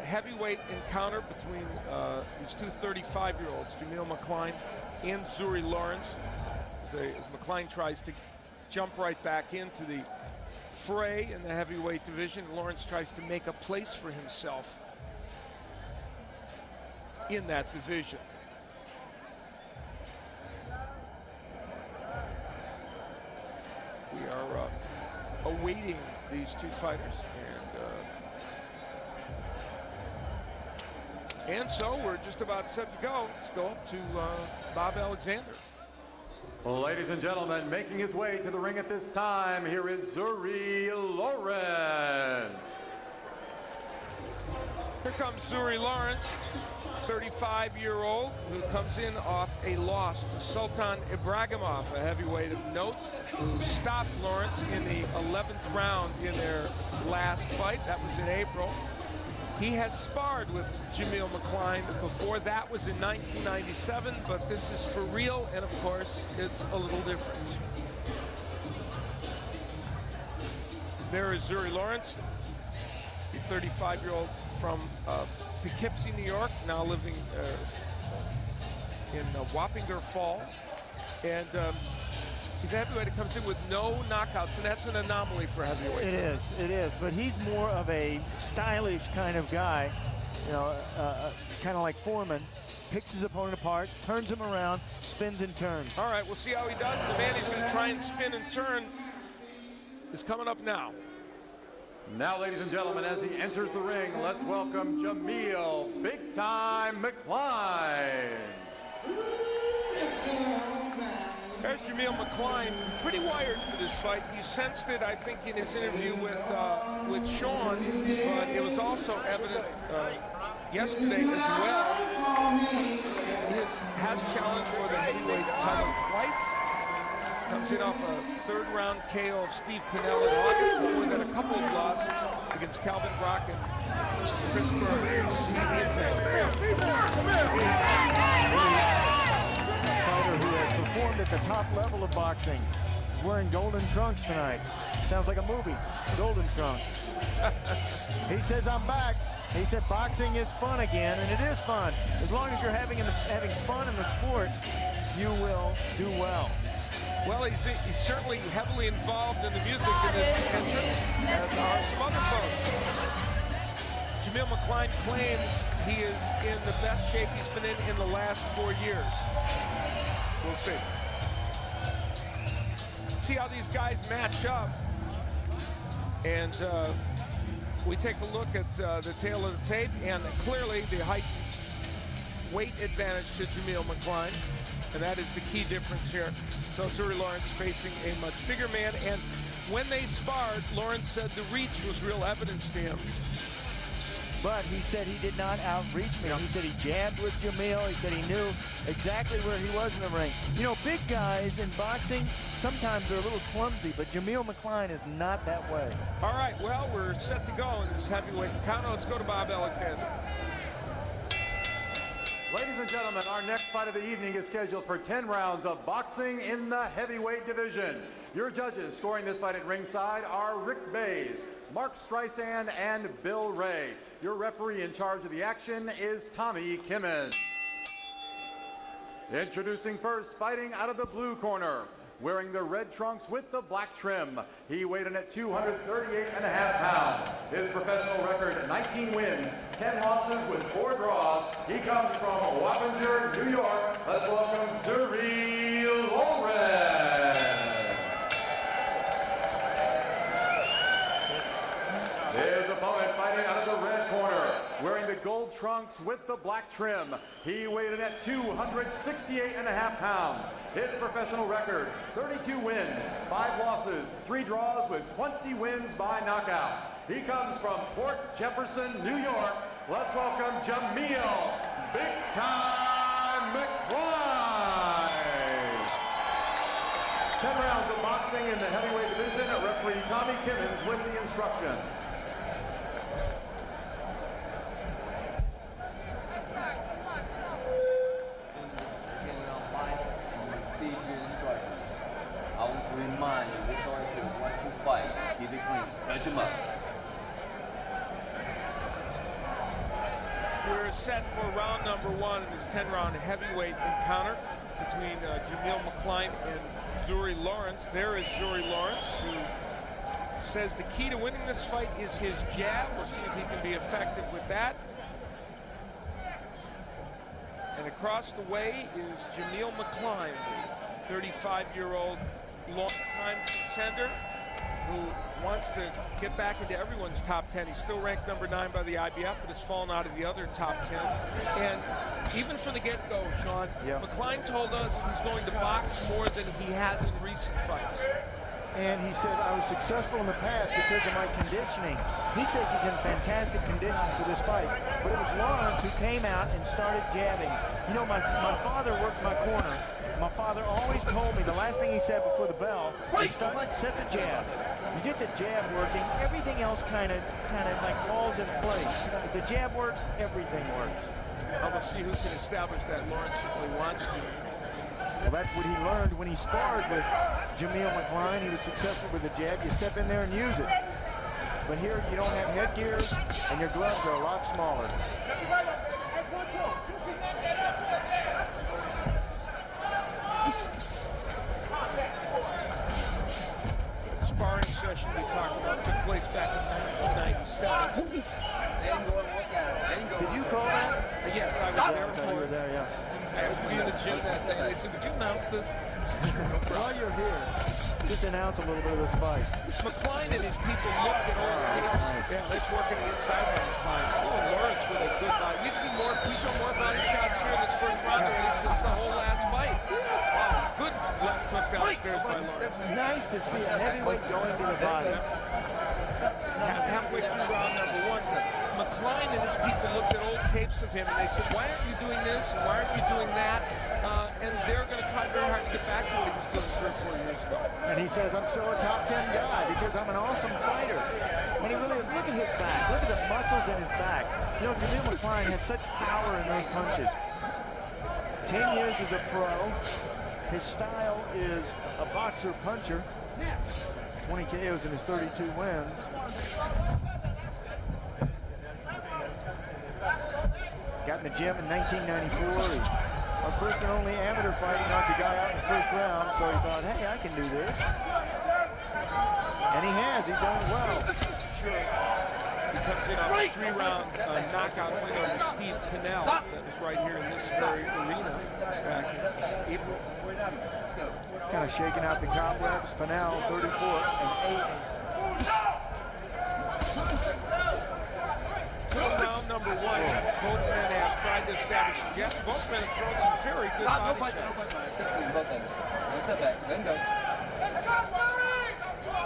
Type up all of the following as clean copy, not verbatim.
Heavyweight encounter between these two 35-year-olds, Jameel Mccline and Zuri Lawrence. As Mccline tries to jump right back into the fray in the heavyweight division, Lawrence tries to make a place for himself in that division. We are awaiting these two fighters, and so we're just about set to go. Let's go up to Bob Alexander. Well, ladies and gentlemen, making his way to the ring at this time, here is Zuri Lawrence. Here comes Zuri Lawrence, 35-year-old, who comes in off a loss to Sultan Ibragimov, a heavyweight of note, who stopped Lawrence in the 11th round in their last fight. That was in April. He has sparred with Jameel Mccline before. That was in 1997, but this is for real, and of course, it's a little different. There is Zuri Lawrence, the 35-year-old from Poughkeepsie, New York, now living in Wappinger Falls. And he's a heavyweight that comes in with no knockouts, and that's an anomaly for heavyweight. It is, but he's more of a stylish kind of guy, you know, kind of like Foreman. Picks his opponent apart, turns him around, spins and turns. All right, we'll see how he does. The man he's going to try and spin and turn is coming up now. Now, ladies and gentlemen, as he enters the ring, let's welcome Jameel Big Time Mccline. There's Jameel Mccline, pretty wired for this fight. You sensed it, I think, in his interview with Sean, but it was also evident yesterday as well. He has challenged for the heavyweight title twice. Comes in off a third-round KO of Steve Pinnell in August. Before that, a couple of losses against Calvin Brock and Chris Berger. You see the advance. Fighter who has performed at the top level of boxing. He's wearing golden trunks tonight. Sounds like a movie, Golden Trunks. He says, I'm back. He said boxing is fun again, and it is fun. As long as you're having fun in the sport, you will do well. Well, he's certainly heavily involved in the music in this entrance, as are some other folks. Jameel Mccline claims he is in the best shape he's been in the last 4 years. We'll see. See how these guys match up. And we take a look at the tail of the tape, and clearly the height weight advantage to Jameel Mccline. And that is the key difference here. So Zuri Lawrence facing a much bigger man. And when they sparred, Lawrence said the reach was real evidence to him. But he said he did not outreach me. He said he jabbed with Jameel. He said he knew exactly where he was in the ring. You know, big guys in boxing, sometimes they're a little clumsy, but Jameel Mccline is not that way. All right, well, we're set to go in this heavyweight encounter. Let's go to Bob Alexander. Ladies and gentlemen, our next fight of the evening is scheduled for 10 rounds of boxing in the heavyweight division. Your judges scoring this fight at ringside are Rick Bays, Mark Streisand, and Bill Ray. Your referee in charge of the action is Tommy Kimmons. Introducing first, fighting out of the blue corner, wearing the red trunks with the black trim. He weighed in at 238.5 pounds. His professional record, 19 wins, 10 losses with 4 draws. He comes from Wappinger, New York. Let's welcome Zuri Lawrence. His opponent fighting out of the red corner, wearing the gold trunks with the black trim. He weighed in at 268.5 pounds. His professional record, 32 wins, 5 losses, 3 draws with 20 wins by knockout. He comes from Port Jefferson, New York. Let's welcome Jameel Big Time Mccline. 10 rounds of boxing in the heavyweight division. Referee Tommy Kimmons with the instruction. Remind you, this orientation, once you fight, keep it clean. Touch him up. We're set for round number 1 in this 10-round heavyweight encounter between Jameel Mccline and Zuri Lawrence. There is Zuri Lawrence, who says the key to winning this fight is his jab. We'll see if he can be effective with that. And across the way is Jameel Mccline, the 35-year-old long-time contender who wants to get back into everyone's top 10. He's still ranked number 9 by the IBF, but has fallen out of the other top 10s. And even from the get-go, Sean, Mccline told us he's going to box more than he has in recent fights. And he said, I was successful in the past because of my conditioning. He says he's in fantastic condition for this fight. But it was Lawrence who came out and started jabbing. You know, my father worked my corner. My father always told me, the last thing he said before the bell, set the jab. You get the jab working, everything else kind of like falls in place. If the jab works, everything works. We'll see who can establish that. Lawrence certainly wants to. Well, that's what he learned when he sparred with Jameel Mccline. He was successful with the jab. You step in there and use it. But here you don't have headgear, and your gloves are a lot smaller. Sparring session we talked about took place back in 1997. Did you call that? Yes, I was there for it. There, yeah. I had to be in the gym that day. They said, would you announce this? While you're here, just announce a little bit of this fight. Mccline and his people looked at all the tapes. Yeah, let's work on the inside of the spine. Oh, Lawrence with a good body. We saw more body shots here in this first round already since the whole last fight. Wow, good left hook downstairs by Lawrence. Nice to see a heavyweight going to the body. Halfway through round number 1, Mccline and his people looked at old tapes of him and they said, why aren't you doing this and why aren't you doing that? And they're going to try very hard to get back to what he was doing 3 or 4 years ago. And he says, I'm still a top 10 guy because I'm an awesome fighter. And he really is. Look at his back. Look at the muscles in his back. You know, Jameel Mccline has such power in those punches. 10 years as a pro. His style is a boxer puncher. 20 KOs in his 32 wins. Got in the gym in 1994. Our first and only amateur fight, he knocked a guy out in the first round, so he thought, hey, I can do this. And he has. He's done well. Sure. He comes in on a 3-round knockout win over Steve Pinnell. That was right here in this very arena back in April. Kind of shaking out the cobwebs. Pinnell, 34-8. Round number 1, both men have tried to establish a jab. Both men have thrown some very good body shots.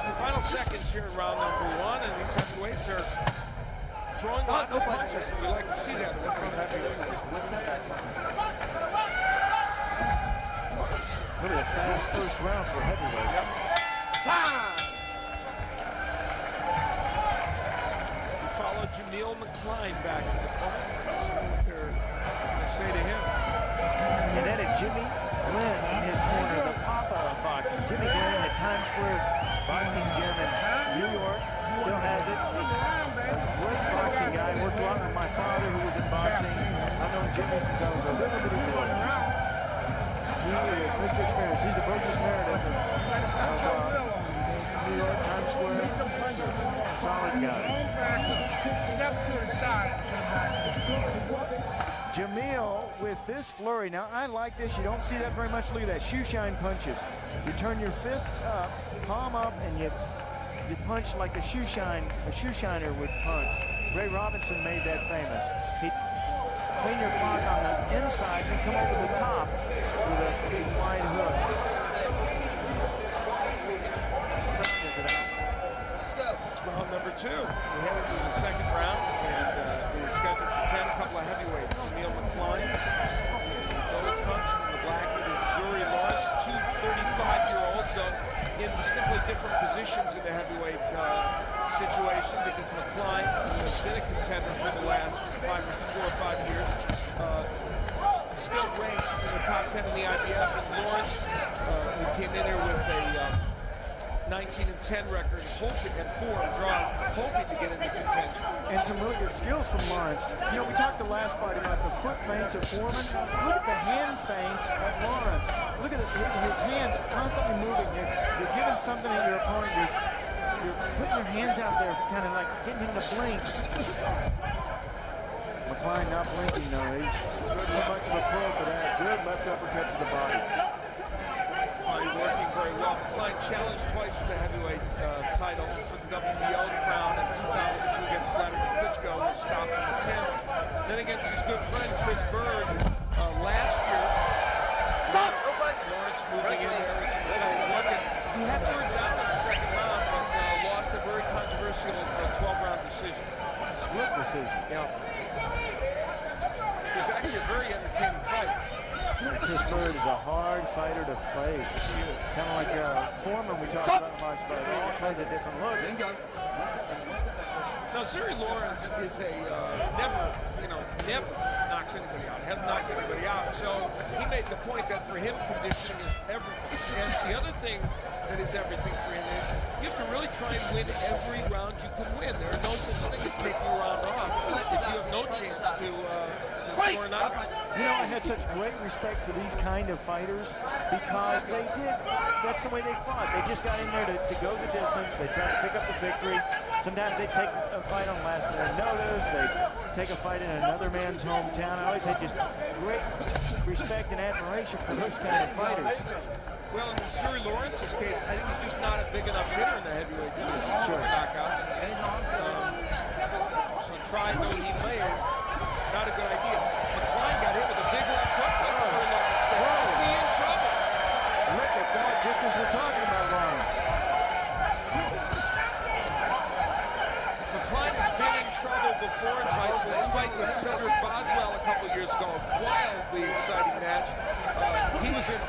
The final seconds here in round number 1, and these heavyweights are throwing lots of punches, and we like to see that from heavyweights. Really a fast first round for heavyweights. We follow Jameel Mccline back to the point. Let's see what they're going to say to him. And then it's Jimmy Glenn in his corner, the Papa of boxing. Jimmy Glenn at Times Square Boxing Gym in New York. Still has it. He's a great boxing guy. Worked a lot with my father who was in boxing. I've known Jimmy since I was a little bitty boy. He is Mr. Experience. He's the Burgess Meredith of New York, Times Square. Solid guy. Jameel with this flurry. Now, I like this. You don't see that very much. Look at that. Shoe shine punches. You turn your fists up, palm up, and you punch like a shoe shiner would punch. Ray Robinson made that famous. He'd clean your block on the inside and then come over the top with a big wide hook. It's round number 2. We head into the second round, and it is scheduled for 10. A couple of heavyweights. Jameel Mccline, gold trunks, and the black it is Zuri Lawrence. 2 35-year-olds, so in distinctly different positions in the heavyweight situation, because Mccline has been a contender for the last 4 or 5 years. Still ranks in the top 10 in the IBF, and Lawrence, who came in here with a 19-10 record, hoping at 4 draws, hoping to get into contention. And some really good skills from Lawrence. You know, we talked the last fight about the foot feints of Foreman. Look at the hand feints of Lawrence. Look at his hands constantly moving. You're giving something to your opponent. You're putting your hands out there, kind of like getting him to blink. Mccline not blinking, though. He's too much of a pro for that. Good left uppercut to the body. Working very well. Mccline challenged twice for the heavyweight title for the WBO crown in 2002 against Vladimir Klitschko, was stopped in the 10th. Then against his good friend Chris Bird last year. Lawrence moving in there. He had Bird down in the second round, but lost a very controversial 12-round decision. Split decision. Yeah. It was actually a very entertaining fight. Chris Bird is a hard fighter to face. Kind of like Foreman we talked about in my fight. All kinds of different looks. Now, Zuri Lawrence is a never knocks anybody out, hasn't knocked anybody out. So he made the point that for him, conditioning is everything. And the other thing that is everything for him is you have to really try and win every round you can win. There are no such thing as taking a round off if you have no chance to score a knockout. You know, I had such great respect for these kind of fighters because that's the way they fought. They just got in there to go the distance. They tried to pick up the victory. Sometimes they take a fight on last minute notice. They take a fight in another man's hometown. I always had just great respect and admiration for those kind of fighters. Well, in Zuri Lawrence's case, I think he's just not a big enough hitter in the heavyweight division for knockouts. So trying though he may, not a good idea. Mccline got hit with a big left hook. Is he in trouble? Look at that, just as we're talking about Lawrence. Mccline has been in trouble before in fights. So his fight with Cedric Boswell a couple years ago, a wildly exciting match. He was in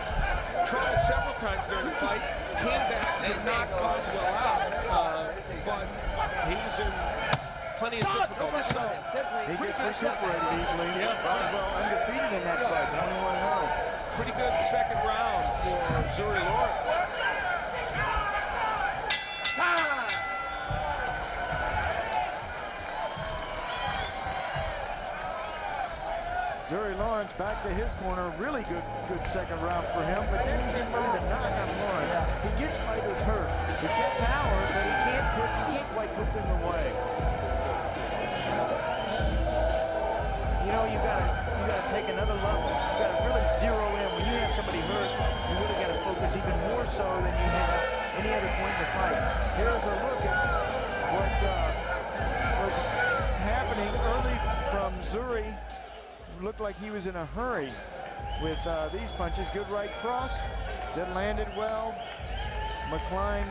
trouble several times during the fight, came back and knocked Boswell out, but he was in plenty of difficulty. So he gets recuperated easily. Yeah. Boswell undefeated in that fight, 21-0. Pretty good second round for Zuri Lawrence. Zuri Lawrence back to his corner. Really good second round for him, but that's been really the knock on Lawrence. He gets fighters hurt. He's got power, but he can't quite put them away. You know, you gotta take another level. You gotta really zero in. When you have somebody hurt, you really gotta focus even more so than you have any other point in the fight. Here's a look at what was happening early from Zuri. Looked like he was in a hurry with these punches. Good right cross that landed well. Mccline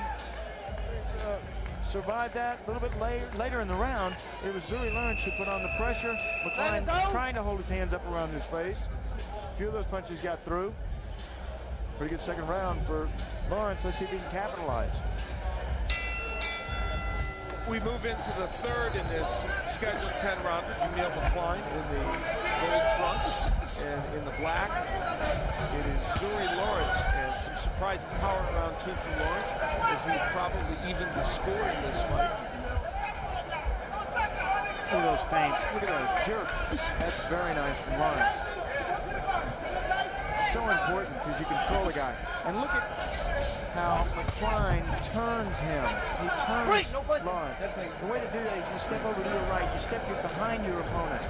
survived that. A little bit later in the round, it was Zuri Lawrence who put on the pressure. Mccline trying to hold his hands up around his face. A few of those punches got through. Pretty good second round for Lawrence. Let's see if he can capitalize. We move into the third in this scheduled 10-rounder. Jameel Mccline in the gold trunks and in the black. It is Zuri Lawrence, and some surprising power in round 2 from Lawrence as he probably evened the score in this fight. Look at those feints. Look at those jerks. That's very nice from Lawrence. So important because you control the guy. And look at how Mccline turns him. He turns Lawrence. The way to do that is you step over to your right. You step behind your opponent.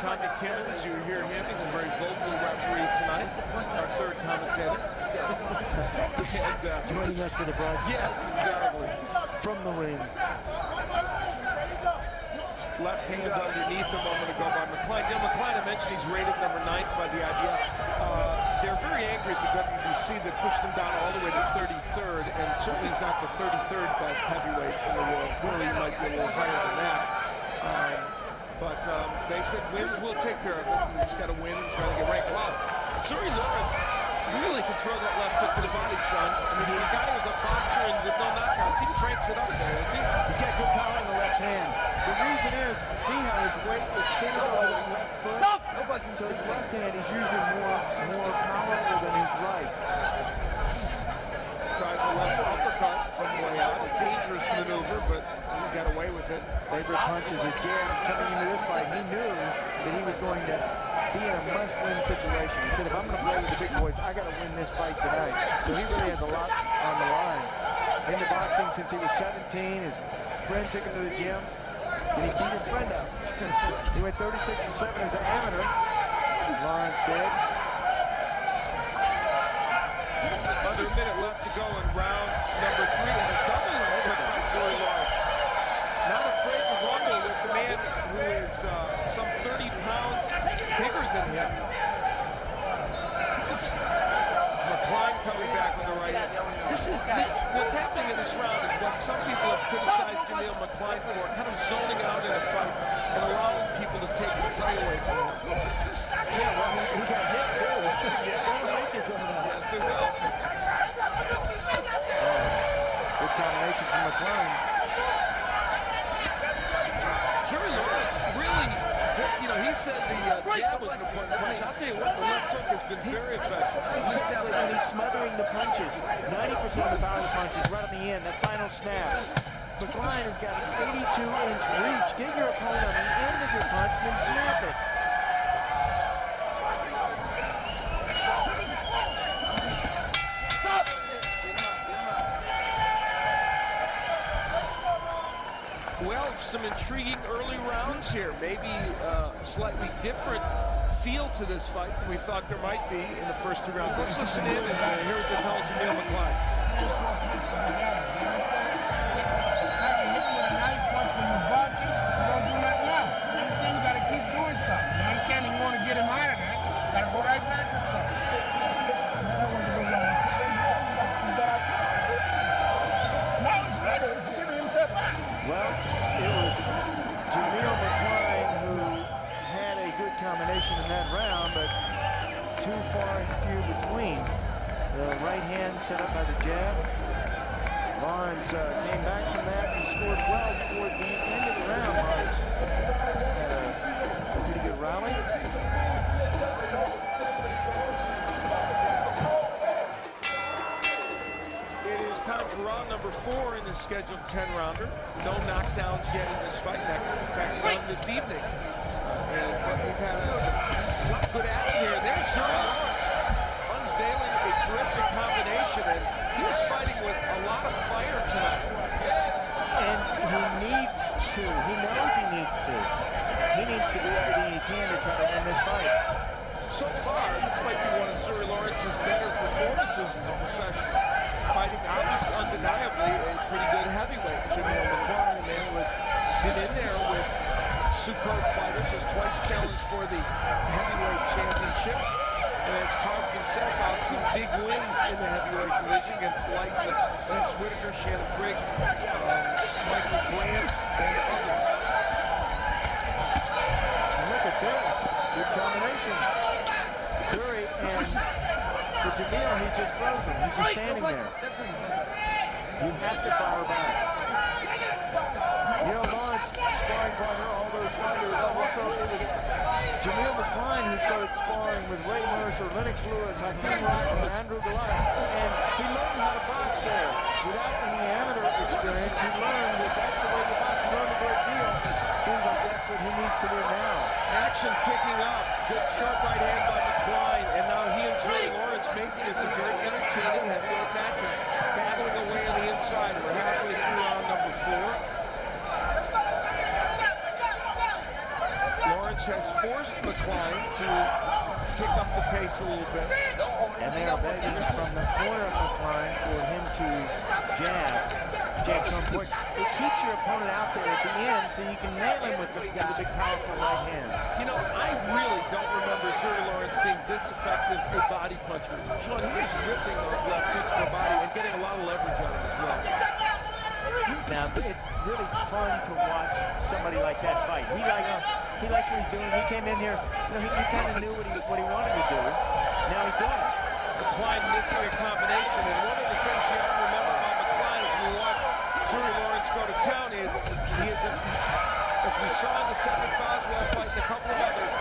Tom McKinnons, you hear him. He's a very vocal referee tonight. Our third commentator. And, joining us for the broadcast. Yes, exactly. From the ring. Left hand underneath a moment ago by Mccline. You know, Mccline, I mentioned he's rated number 9th by the IBF. They're very angry at the WBC that pushed him down all the way to 33rd, and certainly he's not the 33rd best heavyweight in the world. Clearly he might be a little higher than that. But they said wins will take care of it. We just got to win and try to get ranked. Wow, Zuri Lawrence really can throw that left hook to the body, Sean. I mean, for a guy who's a boxer and with no knockouts, he cranks it up there, isn't he? He's got good power in the left hand. The reason is, see how his weight is centered on the left foot? So his left hand is usually more powerful it. Favorite punches is jab. Coming into this fight, he knew that he was going to be in a must-win situation. He said, if I'm going to play with the big boys, I got to win this fight tonight. So he really has a lot on the line. Into boxing since he was 17. His friend took him to the gym, and he beat his friend up. He went 36-7 as an amateur. Lawrence did. Under a minute left to go in round number 3, and a double left hook by Zuri Lawrence. Not afraid to rumble with the man who is some 30 pounds bigger than him. Mccline coming back on the right hand. What's happening in this round is what some people have criticized Jameel Mccline for, kind of zoning out in a fight and allowing people to take the play away from him. Yeah, well, he got hit too. Don't make his own. Yes, it will. Good combination from Mccline. Zuri Lawrence really, he said the jab was an important punch. I'll tell you what, the left hook has been very effective. Exactly, and he's smothering the punches. 90% of the power punches right on the end, that final snap. Mccline has got an 82-inch reach. Get your opponent on the end of your punch and then snap it. Well, some intriguing early rounds here. Maybe a slightly different feel to this fight than we thought there might be in the first 2 rounds. Let's listen in and hear what they tell Jameel Mccline. Well, it was Jameel Mccline who had a good combination in that round, but too far and few between. The right hand set up by the jab. Lawrence came back from that and scored well toward the end of the round. Lawrence had a pretty good rally. Time for round number 4 in the scheduled 10-rounder. No knockdowns yet in this fight. In fact, none this evening. And we've had a good action here. There's Zuri Lawrence unveiling a terrific combination, and he is fighting with a lot of fire tonight. And he needs to. He knows he needs to. He needs to do everything he can to try to win this fight. So far, this might be one of Zuri Lawrence's better performances as a professional. Fighting, obviously, undeniably, a pretty good heavyweight. Jameel Mccline, a man who has been in there with superb fighters, has twice challenged for the heavyweight championship, and has carved himself out some big wins in the heavyweight division against the likes of Lance Whitaker, Shannon Briggs, Michael Grant, and others. And look at this. Good combination. Zuri and for Jameel, he's just frozen. He's just standing there. You have to fire back. Lawrence, sparring partner, all those fighters. Also, it was Jameel Mccline who started sparring with Ray Mercer, Lennox Lewis, Hassan Rock, and Andrew Goliath. And he learned how to box there. Without any amateur experience, he learned that that's the way you box. He learned a great deal. Seems like that's what he needs to do now. Action picking up. Good sharp right hand by Mccline, and now he and Zuri Lawrence making this a very entertaining heavyweight matchup. Battling away on the inside. We're halfway through round number 4. Lawrence has forced Mccline to pick up the pace a little bit. And they are begging from the corner of Mccline for him to jab some point. It keeps your opponent out there at the end so you can nail him with the big powerful right hand. I really don't remember Zuri Lawrence being this effective with body punches. Sean, he is ripping those left hooks to the body and getting a lot of leverage on it as well. Now, it's really fun to watch somebody like that fight. He likes what he's doing. He came in here, he kind of knew what he wanted to do. Now he's doing it. Mccline missing a combination, and one of the things you have to remember about Mccline as we watch Zuri Lawrence go to town is he is, as we saw in the second Boswell fight and a couple of others,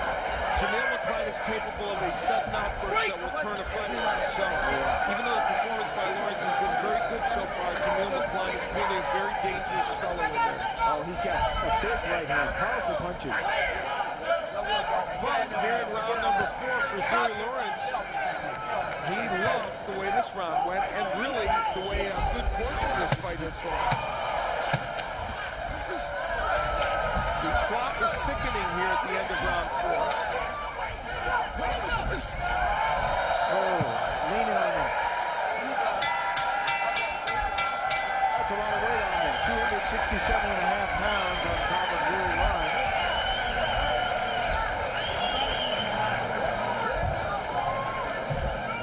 Jameel Mccline is capable of a sudden outburst that will turn a fight around. So, even though the performance by Lawrence has been very good so far, Jameel Mccline is clearly a very dangerous fellow in there. Oh, he's got Big right hand, powerful punches. But here in round number 4 for Zuri Lawrence, he loves the way this round went, and really the way a good portion of this fight has gone. The clock is thickening here at the end of round 4. Oh, leaning on him. That's a lot of weight on him. 267.5 pounds on top of Zuri Lawrence.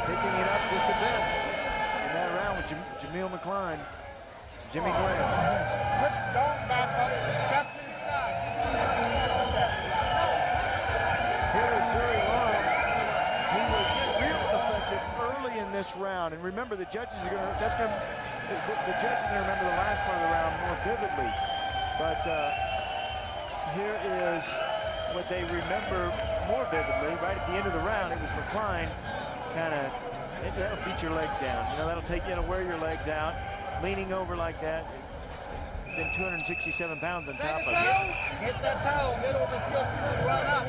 Picking it up just a bit in that round with Jameel Mccline. Jimmy Graham. Here is Zuri Lawrence. He was real effective early in this round, and remember the judges are going to. The judges are going to remember the last part of the round more vividly. But here is what they remember more vividly. Right at the end of the round, it was Mccline that'll beat your legs down. You know, that'll take you to wear your legs out, leaning over like that. Then 267 pounds on top of it. Get that towel, get over here, right up.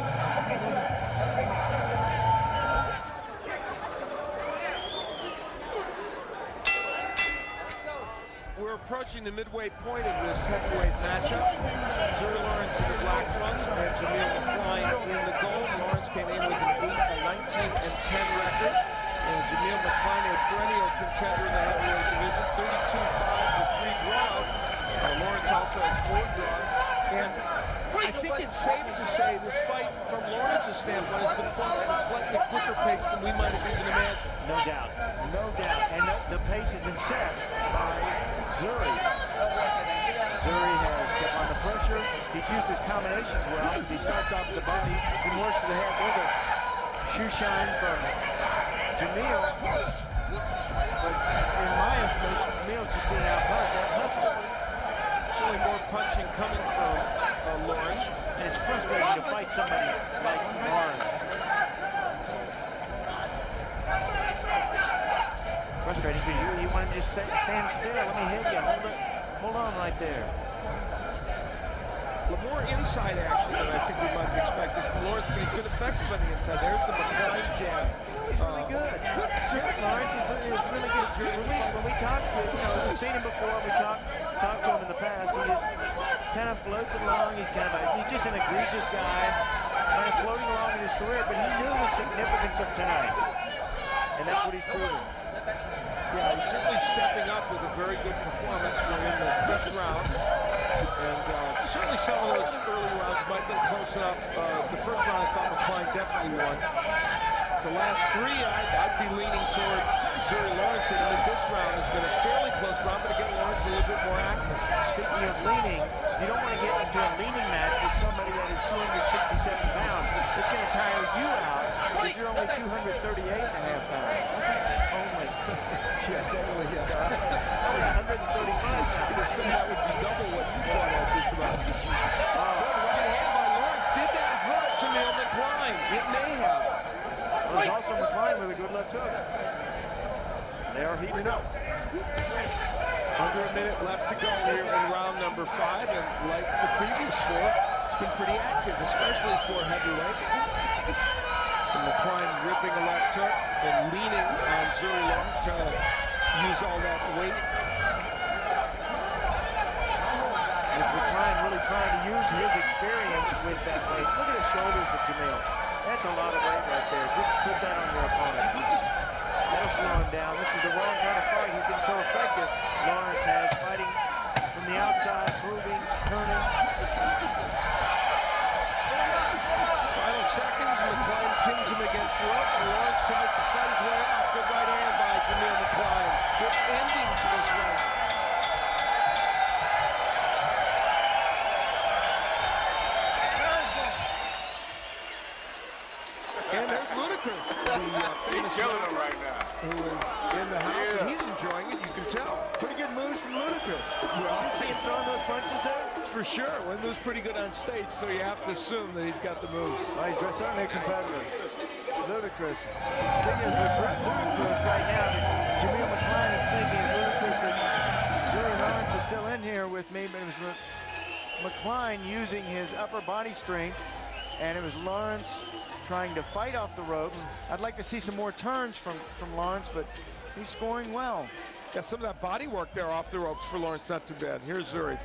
We're approaching the midway point of this heavyweight matchup. Zuri Lawrence in the black trunks and Jameel Mccline in the gold. Lawrence came in with an 19-10 record. And Jameel Mccline, a perennial contender in the heavyweight division, 32-5 with 3 draws. Lawrence also has 4 draws. And I think it's safe to say this fight, from Lawrence's standpoint, has been fought at a slightly quicker pace than we might have even imagined. No doubt, no doubt. And the pace has been set by Zuri. Zuri has kept on the pressure. He's used his combinations well. He starts off with the body, he works to the head. There's a shoe shine from Jameel. But in my estimation, Jameel's just being out-punched, out-hustled. Certainly more punching coming from Lawrence. And it's frustrating to fight somebody like Lawrence. Frustrating because you want him to just stand still. Let me hit you. Hold on right there. More inside action than I think we might have expected from Lawrence, but he's been effective on the inside. There's the Mccline jab. He's really good. Lawrence is really good. When we talked to, we've seen him before. We talked to him in the past. He just kind of floats along. He's just an egregious guy, kind of floating along in his career. But he knew the significance of tonight, and that's what he's proven. Yeah, he's certainly stepping up with a very good performance. We're in the 5th round. And certainly some of those early rounds might have been close enough. The first round I thought Mccline definitely won. The last 3 I'd be leaning toward Zuri Lawrence, and then this round has been a fairly close round, but again Lawrence a little bit more active. Speaking of leaning, you don't want to get into a leaning match with somebody that is 267 pounds. It's going to tire you out if you're only 238.5 pounds. Only. Yes, anyway, yes. Only 135 pounds. That would be double what you thought at just about. Good right hand by Lawrence. Did that hurt Jameel Mccline? It may have. There's also Mccline with a good left hook. They are heating up. Under a minute left to go here in round number 5, and like the previous 4, it's been pretty active, especially for heavyweights. And Mccline ripping a left hook and leaning on Zuri Lawrence, trying to use all that weight. It's Mccline really trying to use his experience with that weight. Look at the shoulders of Jameel. That's a lot of weight right there. Just put that on your opponent. That'll slow him down. This is the wrong kind of fight. He's been so effective. Lawrence has fighting from the outside, moving, turning. Final seconds, Mccline pins him against the ropes, and Lawrence tries to fight his way off. Good right hand by Jameel Mccline. Good ending to this round. And there's Ludacris, the famous killing him right now. who is in the house, and he's enjoying it, you can tell. Pretty good moves from Ludacris. You see him throwing those punches there? For sure. One moves pretty good on stage, so you have to assume that he's got the moves. Well, he's certainly a competitor. Ludacris. Speaking of Ludacris right now, Jameel Mccline is thinking is Ludacris that Zuri Lawrence is still in here with me, but it was Mccline using his upper body strength, and it was Lawrence trying to fight off the ropes. I'd like to see some more turns from Lawrence, but he's scoring well. Yeah, some of that body work there off the ropes for Lawrence, not too bad. Here's Zuri.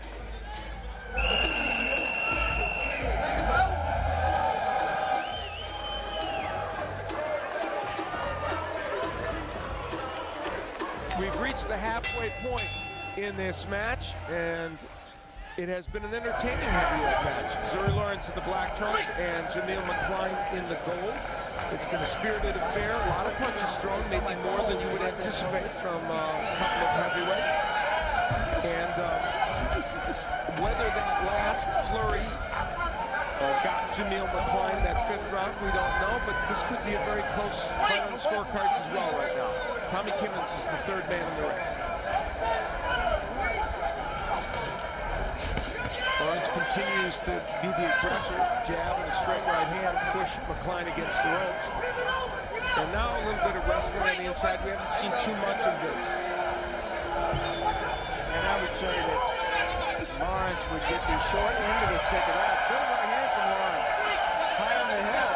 We've reached the halfway point in this match, and it has been an entertaining heavyweight match. Zuri Lawrence in the black trunks and Jameel Mccline in the gold. It's been a spirited affair, a lot of punches thrown, maybe more than you would anticipate from a couple of heavyweights. And whether that last flurry got Jameel Mccline that 5th round, we don't know, but this could be a very close fight on the scorecards as well right now. Tommy Kimmons is the 3rd man in the ring. Lawrence continues to be the aggressor, jab and a straight right hand, push Mccline against the ropes. And now a little bit of wrestling on the inside. We haven't seen too much of this. And I would say that Lawrence would get the short end of the stick of that. Good right hand from Lawrence. High on the head.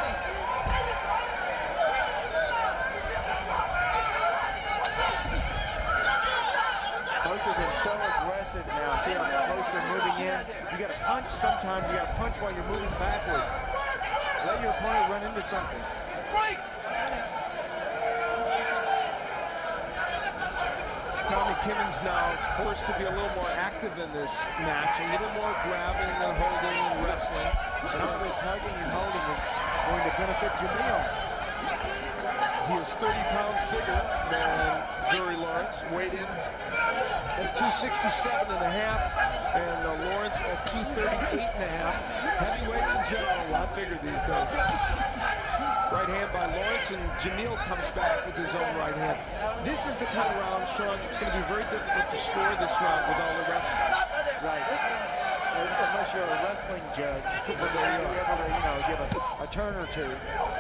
Both of them so aggressive now. See how close they're moving in. You got to punch sometimes. You got to punch while you're moving backward. Let your opponent run into something. Tommy Kimmons now forced to be a little more active in this match, a little more grabbing and holding and wrestling. Some of this hugging and holding is going to benefit Jameel. He is 30 pounds bigger than Zuri Lawrence, weighed in at 267 and a half, and Lawrence at 238 and a half. Heavyweights in general a lot bigger these days. Right hand by Lawrence, and Jameel comes back with his own right hand. This is the kind of round, Sean, it's going to be very difficult to score this round with all the wrestling. Right. Unless you're a wrestling judge, but you're able to, give a turn or two.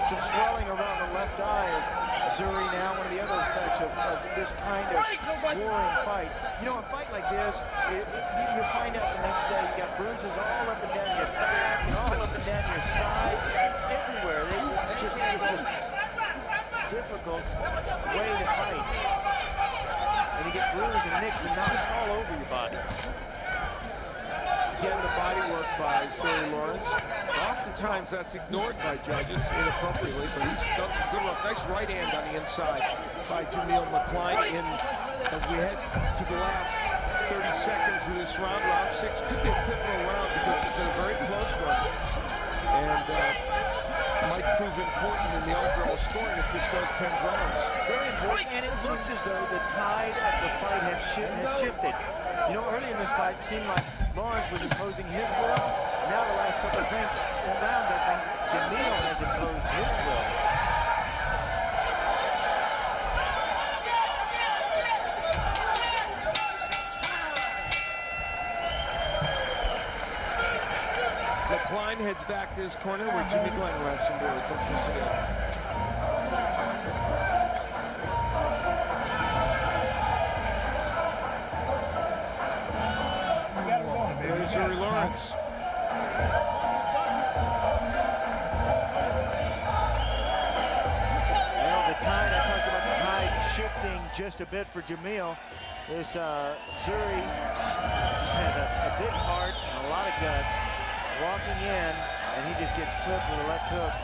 Some swelling around the left eye of Zuri now, one of the other effects of this kind of warring fight. You know, a fight like this, you find out the next day you got bruises all up and down your back, all up and down your sides, everywhere. It's just difficult way to fight. And you get bruises and nicks and knocks all over your body. Again, the body work by Zuri Lawrence. Oftentimes that's ignored by judges inappropriately, but he's done some good work. Nice right hand on the inside by Jameel Mccline. As we head to the last 30 seconds of this round, round 6 could be a pivotal round because it's been a very close one. And might prove important in the overall scoring if this goes 10 rounds. Very important, and it looks as though the tide of the fight has shifted. You know, early in this fight, it seemed like Lawrence was imposing his will. Now the last couple of rounds, I think Jameel has imposed his will. Mccline heads back to his corner where Jimmy Glenn will have some words. Let's listen in. Zuri Lawrence. Well, the tide, I talked about the tide shifting just a bit for Jameel. This Zuri just has a big heart and a lot of guts. Walking in, and he just gets clipped with a left hook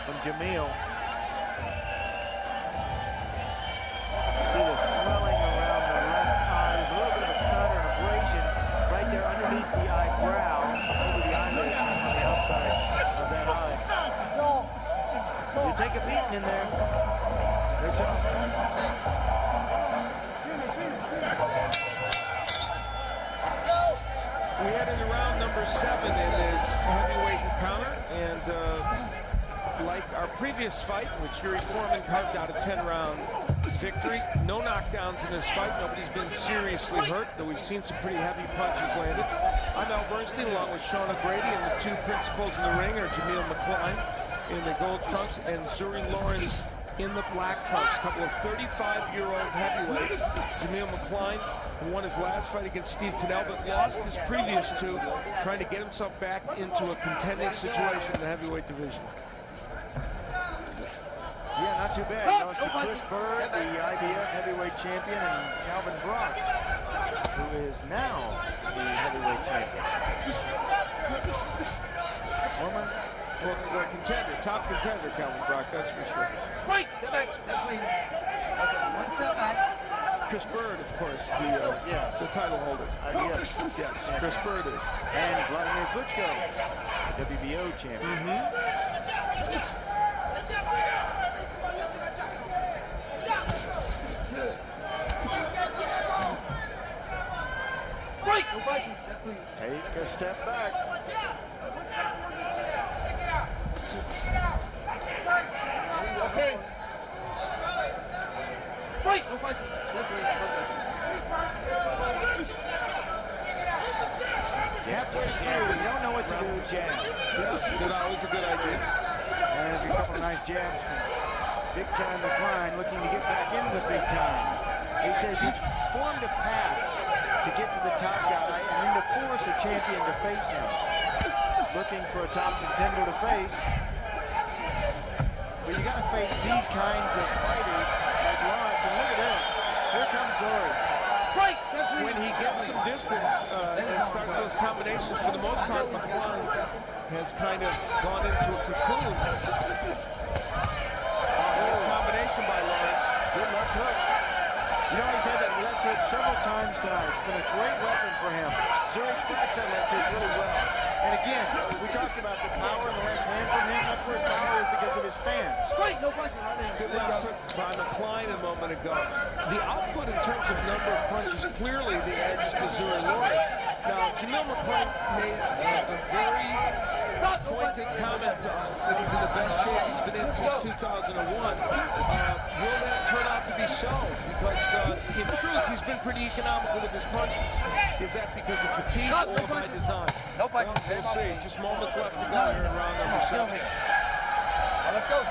from Jameel. See the swelling around the left eye. There's a little bit of a cut or an abrasion right there underneath the eyebrow, over the eyelid on the outside of that eye. You take a beating in there. They're tough. We head into round number 7 in this heavyweight encounter, and like our previous fight, in which Yuri Foreman carved out a 10-round victory, no knockdowns in this fight. Nobody's been seriously hurt, though we've seen some pretty heavy punches landed. I'm Al Bernstein, along with Sean O'Grady, and the two principals in the ring are Jameel Mccline in the gold trunks and Zuri Lawrence in the black trunks. A couple of 35-year-old heavyweights. Jameel Mccline who won his last fight against Steve Pinnell, but lost his previous two, trying to get himself back into a contending situation in the heavyweight division. Yeah, not too bad. He lost to Chris Bird, the IBF heavyweight champion, and Calvin Brock, who is now the heavyweight champion. Former contender, top contender, Calvin Brock, that's for sure. Right! Step back. Step clean. Okay, one step back. Chris Bird, of course, the title holder. IBF. Yes, Chris Bird is. And Vladimir Klitschko, the WBO champion. Right! No biting. Step clean. Take a step back. Okay. Right! No biting. Step clean. Halfway through, you don't know what to do, jab. Yes, it's always a good idea. And there's a couple of nice jabs from Big Time Mccline, looking to get back into the big time. He says he's formed a path to get to the top guy and then to force a champion to face him. Looking for a top contender to face. But you got to face these kinds of fighters like Lawrence. And look at this. Here comes Zuri. Right! When he gets some distance and starts those combinations, for the most part, McCline has kind of gone into a cocoon. Combination by Lawrence. Good left hook. You know, he's had that left hook several times tonight. It's been a great weapon for him. Zuri blocks that left hook really well. And again, we talked about the power in the left hand from him. That's where his power is because of his stance. Right! No biting. Right there. Good left hook by McCline a moment ago. The output in terms of number of punches, clearly the edge to Zuri Lawrence. Now, Jameel Mccline made a very pointed comment to us that he's in the best shape he's been in since 2001. Will that turn out to be so? Because in truth, he's been pretty economical with his punches. Is that because of fatigue or by design? No biting. We'll see. Just moments left to go here in round number 7. Let's go.